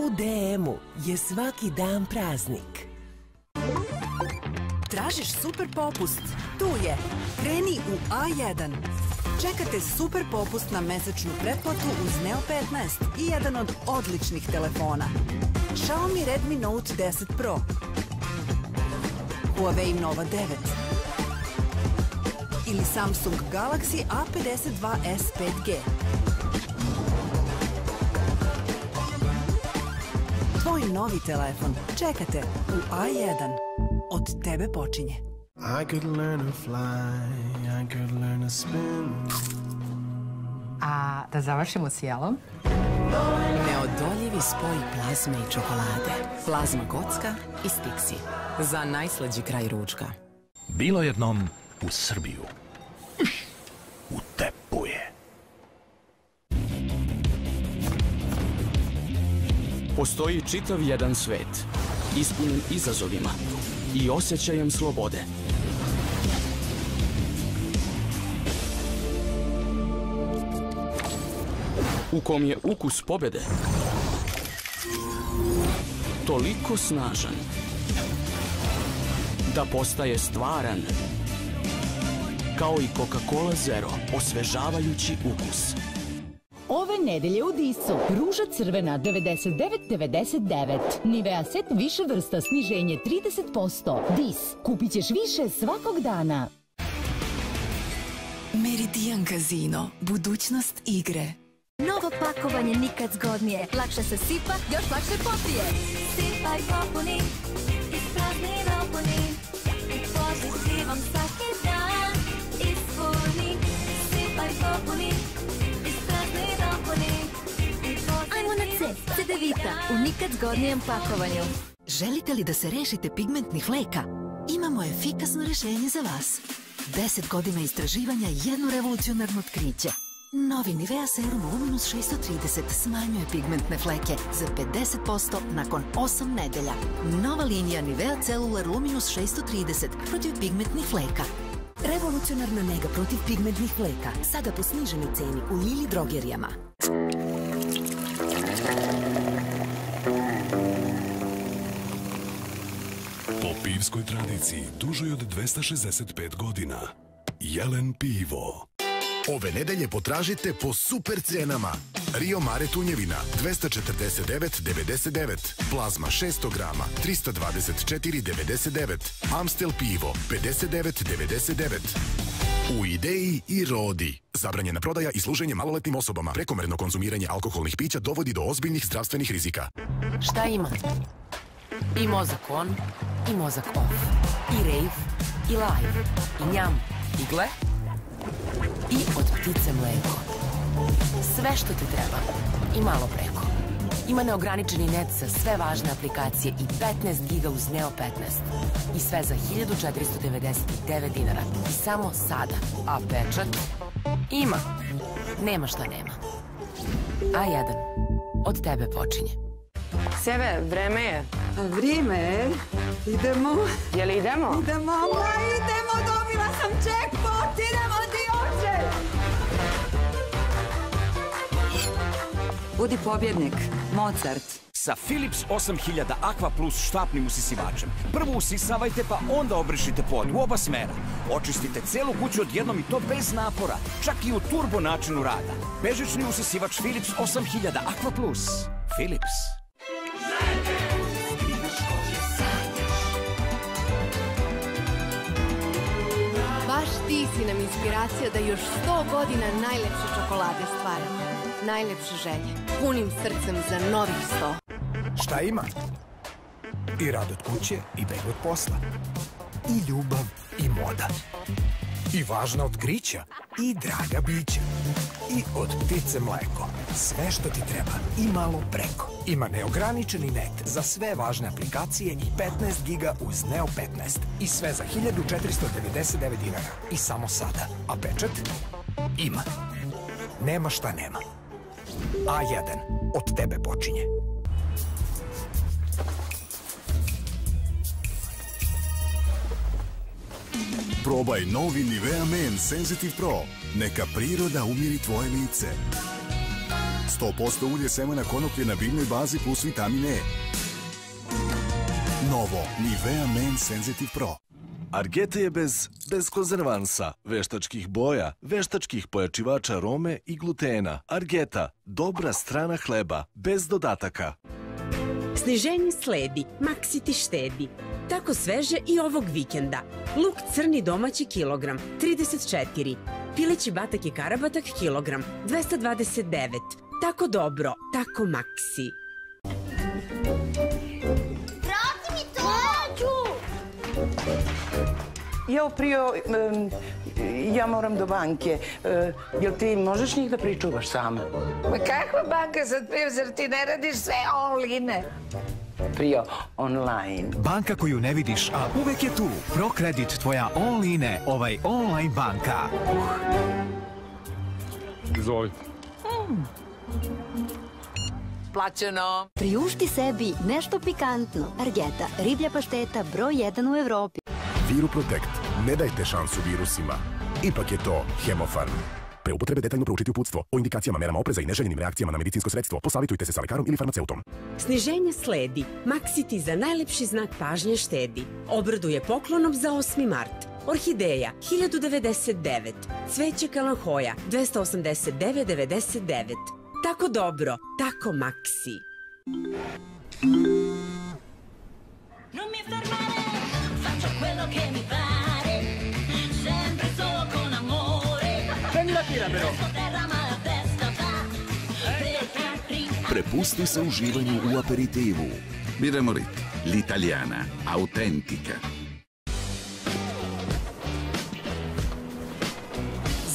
U DM-u je svaki dan praznik. Tražiš super popust? Tu je. Kreni u A1. Čekate super popust na mesečnu pretplatu uz Neo 15 i jedan od odličnih telefona. Xiaomi Redmi Note 10 Pro, Huawei Nova 9 ili Samsung Galaxy A52s 5G. Tvoj novi telefon čekate u A1. Od tebe počinje. I could learn to fly, I could learn to spin. A da završimo s jelom? Neodoljivi spoj plazme i čokolade. Plazma kocka i Stixi. Za najslađi kraj ručka. Bilo jednom u Srbiju. U Tepuje. Postoji čitav jedan svet, ispunjen izazovima i osjećajem slobode. U kom je ukus pobede toliko snažan da postaje stvaran, kao i Coca-Cola Zero, osvežavajući ukus. Ove nedelje u Disu, ruža crvena 99,99. Nivea set više vrsta, sniženje 30%. Dis, kupit ćeš više svakog dana. Meridian Casino, budućnost igre. Novo pakovanje nikad zgodnije. Lakše se sipa, još lakše popije. Sipaj popuni, isprazni napuni. I pozitivan svaki dan ispuni. Sipaj popuni, isprazni napuni. Ajmo na C, Cedevita, u nikad zgodnijem pakovanju. Želite li da se rešite pigmentnih fleka? Imamo efikasno rešenje za vas. 10 godina istraživanja i jedno revolucionarno otkriće. Novi Nivea Serum Luminous 630 smanjuje pigmentne fleke za 50% nakon 8 nedelja. Nova linija Nivea Cellular Luminous 630 protiv pigmentnih fleka. Revolucionarna nega protiv pigmentnih fleka. Sada po sniženoj ceni u Lili drogerijama. Po pivskoj tradiciji dužoj od 265 godina. Jelen pivo. Ove nedelje potražite po super cenama. Rio Mare tunjevina 249,99. Plazma 600 grama 324,99. Amstel pivo 59,99. U Ideji i Rodi. Zabranjena prodaja i služenje maloletnim osobama. Prekomerno konzumiranje alkoholnih pića dovodi do ozbiljnih zdravstvenih rizika. Šta ima? I mozak on, i mozak off. I rave, i live, i njam, i gle. I od ptice mleko. Sve što ti treba. I malo preko. Ima neograničeni net sa sve važne aplikacije i 15 giga uz Neo 15. I sve za 1499 dinara. I samo sada. A pečat? Ima. Nema šta nema. A1. Od tebe počinje. Seve, vreme je. Vrijeme je. Idemo. Je li idemo? Idemo, idemo, dobila sam jackpot, idemo ti oče. Budi pobjednik, Mozart. Sa Philips 8000 Aqua Plus štapnim usisivačem. Prvo usisavajte pa onda obrišite pod u oba smera. Očistite celu kuću odjednom i to bez napora, čak i u turbo načinu rada. Bežični usisivač Philips 8000 Aqua Plus. Philips. Baš ti si nam inspiracija da još 100 godina najlepše čokolade stvaramo. Najlepše želje, punim srcem za novih 100. Šta ima? I rad od kuće, i beg od posla. I ljubav, i moda. I važna otkrića, i draga bića. I od ptice mleko. Sve što ti treba, i malo preko. Ima neograničeni net za sve važne aplikacije i 15 giga uz Neo 15. I sve za 1499 dinara. I samo sada. A pečat? Ima. Nema šta nema. A1. Od tebe počinje. Probaj novi Nivea Men Sensitive Pro. Neka priroda umiri tvoje lice. 100% ulje semena konoplje na biljnoj bazi plus vitamin E. Novo Nivea Men Sensitive Pro. Argeta je bez konzervansa, veštačkih boja, veštačkih pojačivača arome i glutena. Argeta, dobra strana hleba, bez dodataka. Sniženje sledi, Maxi ti štedi. Tako sveže i ovog vikenda. Luk crni domaći kilogram, 34. Pileći batak i karabatak kilogram, 229. Tako dobro, tako Maxi. Vrati mi to! Jao, Prio, ja moram do banke. Jel ti možeš njih da pričuvaš sama? Ma kakva banka sad, Prio, zar ti ne radiš sve online? Prio, online. Banka koju ne vidiš, a uvek je tu. ProKredit, tvoja online, online banka. Izvoli. Plaćeno. Priušti sebi nešto pikantno. Argeta, riblja pašteta broj 1 u Evropi. Viruprotect. Ne dajte šansu virusima. Ipak je to Hemofarm. Pre upotrebe detaljno proučiti uputstvo. O indikacijama, merama opreza i neželjenim reakcijama na medicinsko sredstvo posavitujte se sa lekarom ili farmaceutom. Sniženje sledi, Maxi ti za najlepši znak pažnje štedi. Obraduje poklonom za 8. mart. Orhideja, 1099. Cveće kalanhoja, 289,99. Tako dobro, tako Maxi. Non mi fermare, faccio quello che mi pare, sempre solo con amore. Prendi la tira, però. Prepusti se uživanju u aperitivu. Birra Moretti, l'italiana, autentica.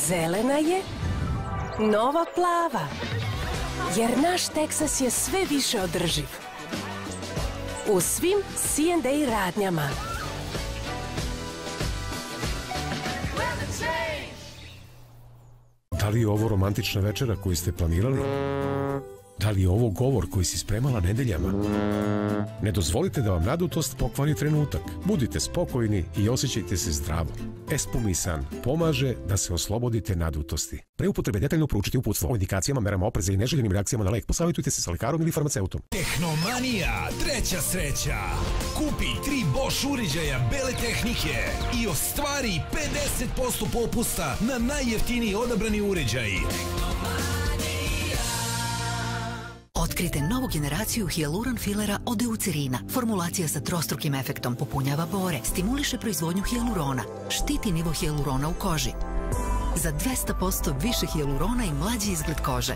Zelena je, nova plava, jer naš Teksas je sve više održiv. U svim C&A radnjama. Da li je ovo romantična večera koju ste planirali? Da li je ovo govor koji si spremala nedeljama? Ne dozvolite da vam nadutost pokvari trenutak. Budite spokojni i osjećajte se zdravo. Espumisan pomaže da se oslobodite nadutosti. Pre upotrebe detaljno proučiti uputstvo o indikacijama, merama opreza i neželjenim reakcijama na lek. Posavitujte se sa lekarom ili farmaceutom. Tehnomanija, treća sreća. Kupi 3 Bosch uređaja bele tehnike i ostvari 50% popusta na najjeftiniji odabrani uređaj. Otkrite novu generaciju hijaluron filera od Eucerina. Formulacija sa trostrukim efektom popunjava pore, stimuliše proizvodnju hijalurona, štiti nivo hijalurona u koži. Za 200% više hijalurona i mlađi izgled kože.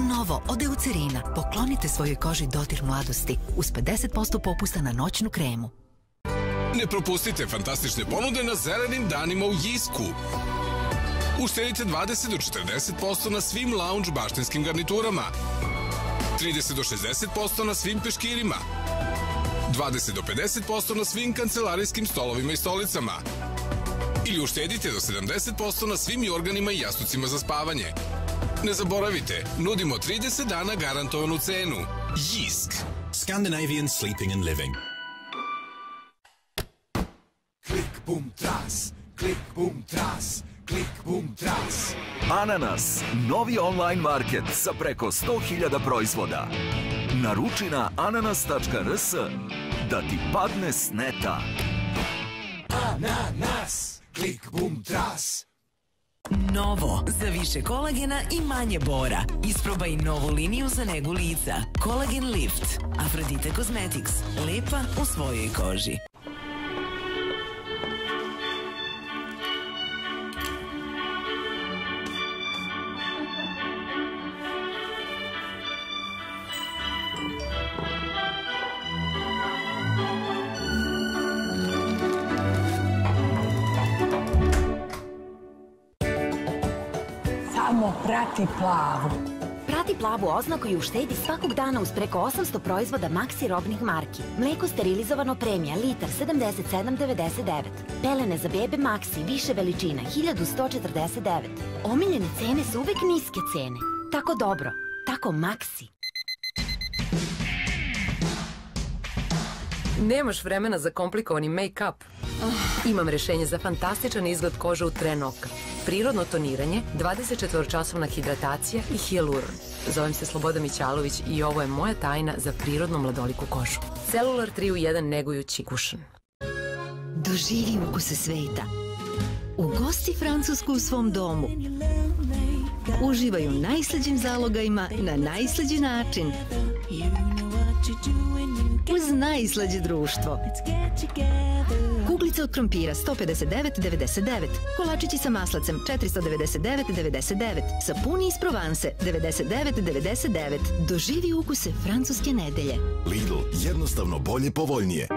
Novo od Eucerina. Poklonite svojoj koži dodir mladosti uz 50% popusta na noćnu kremu. Ne propustite fantastične ponude na zelenim danima u Jisku. Uštedite 20 do 40% na svim lounge baštinskim garniturama. 30 do 60% na svim peškirima, 20 do 50% na svim kancelarijskim stolovima i stolicama. Ili uštedite do 70% na svim jorganima i jastucima za spavanje. Ne zaboravite, nudimo 30 dana garantovanu cenu. Jisk. Scandinavian Sleeping and Living. Klik, bum, tras. Klik, bum, tras. Klik, bum, tras. Ananas, novi online market sa preko 100.000 proizvoda. Naruči na ananas.rs da ti padne s neta. Ananas. Klik, bum, tras. Novo, za više kolagena i manje bora. Isprobaj novu liniju za negu lica. Collagen Lift. Aphrodite Cosmetics. Lepa u svojoj koži. Samo prati plavu. Prati plavu oznaku i uštedi svakog dana uz preko 800 proizvoda Maxi robnih marki. Mleko sterilizovano premija, litar 77,99. Pelene za bebe Maxi, više veličina, 1149. Omiljene cene su uvek niske cene. Tako dobro, tako Maxi. Nemaš vremena za komplikovani make-up? Imam rešenje za fantastičan izgled kože u tren oka. Prirodno toniranje, 24-časovna hidratacija i hijaluron. Zovem se Sloboda Mićalović i ovo je moja tajna za prirodno mladoliku kožu. Celular 3 u 1 negujući kušan. Doživi ukuse sveta. Ugosti Francusku u svom domu. Uživaj u najslađim zalogajima na najslađi način. Uz najslađe društvo. Kuglice od krompira 159,99. Kolačići sa maslacem 499,99. Sapuni iz Provance 99,99. Doživi ukuse francuske nedelje. Lidl, jednostavno bolje, povoljnije.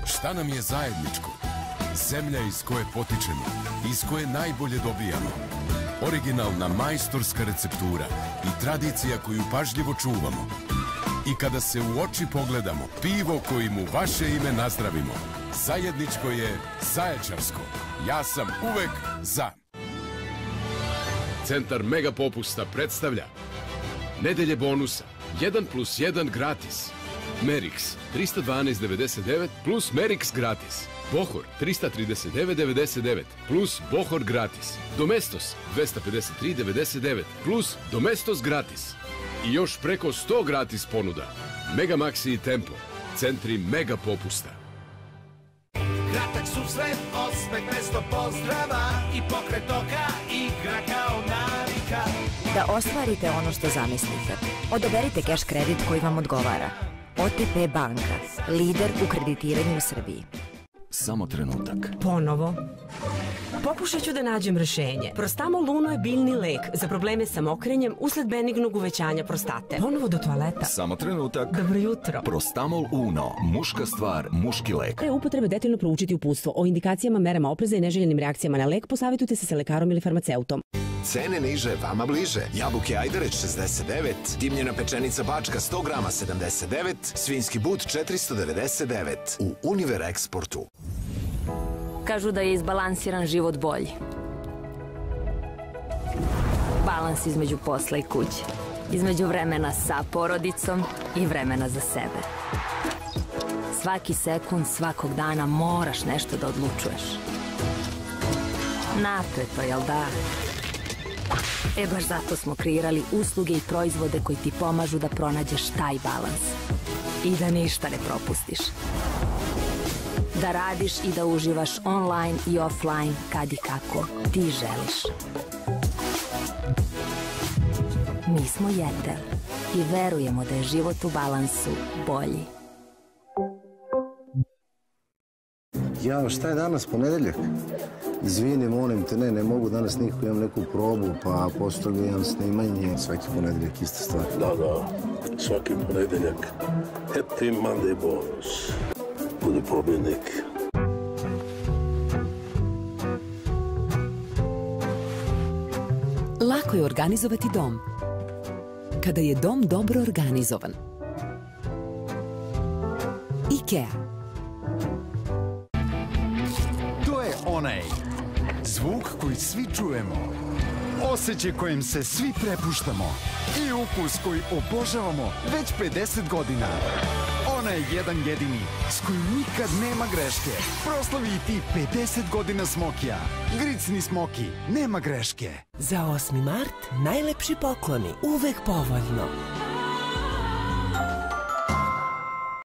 Šta nam je zajedničko? Zemlja iz koje potičemo, iz koje najbolje dobijamo. Originalna majstorska receptura i tradicija koju pažljivo čuvamo. I kada se u oči pogledamo, pivo kojim u vaše ime nazdravimo. Zajedničko je Zaječarsko. Ja sam uvek za. Centar Mega Popusta predstavlja nedelje bonusa 1+1 gratis. Merix 312,99 plus Merix gratis. Bohor 339,99 plus Bohor gratis. Domestos 253,99 plus Domestos gratis. I još preko 100 gratis ponuda. Mega Maxi i Tempo. Centri Mega Popusta. Kratak susret, osmeh mesto pozdrava i pokret oka, igra kao navika. Da ostvarite ono što zamislite, odaberite cash kredit koji vam odgovara. OTP banka, lider u kreditiranju u Srbiji. Samo trenutak. Ponovo. Pokušat ću da nađem rešenje. Prostamol Uno je biljni lek za probleme sa mokrenjem usled benignog uvećanja prostate. Ponovo do toaleta. Samo trenutak. Dobro jutro. Prostamol Uno. Muška stvar, muški lek. Pre upotrebe detaljno proučiti uputstvo o indikacijama, merama opreza i neželjenim reakcijama na lek, posavitujte se sa lekarom ili farmaceutom. Cene niže, vama bliže. Jabuke Ajdareć 69, dimljena pečenica Bačka 100 grama 79, svinjski but 499 u Univer Eksportu. Kažu da je izbalansiran život bolji. Balans između posla i kuće. Između vremena sa porodicom i vremena za sebe. Svaki sekund, svakog dana moraš nešto da odlučuješ. Napeto, jel da? Baš zato smo kreirali usluge i proizvode koji ti pomažu da pronađeš taj balans. I da ništa ne propustiš. Da radiš i da uživaš online i offline kad i kako ti želiš. Mi smo Jetel i verujemo da je život u balansu bolji. Jao, šta je danas, ponedeljak? Izvini, molim te, ne mogu danas nikako, imam neku probu, pa posto ga imam snimanje. Svaki ponedeljak ista stvar. Da, svaki ponedeljak. Happy Monday bonus. Budi pobjednik. Lako je organizovati dom. Kada je dom dobro organizovan. IKEA. To je onaj zvuk koji svi čujemo, osjećaj kojim se svi prepuštamo i ukus koji obožavamo već 50 godina. Onaj jedan jedini s kojim nikad nema greške. Proslavi i ti 50 godina Smokija. Gricni Smoki, nema greške. Za 8. mart najlepši pokloni, uvek povoljno.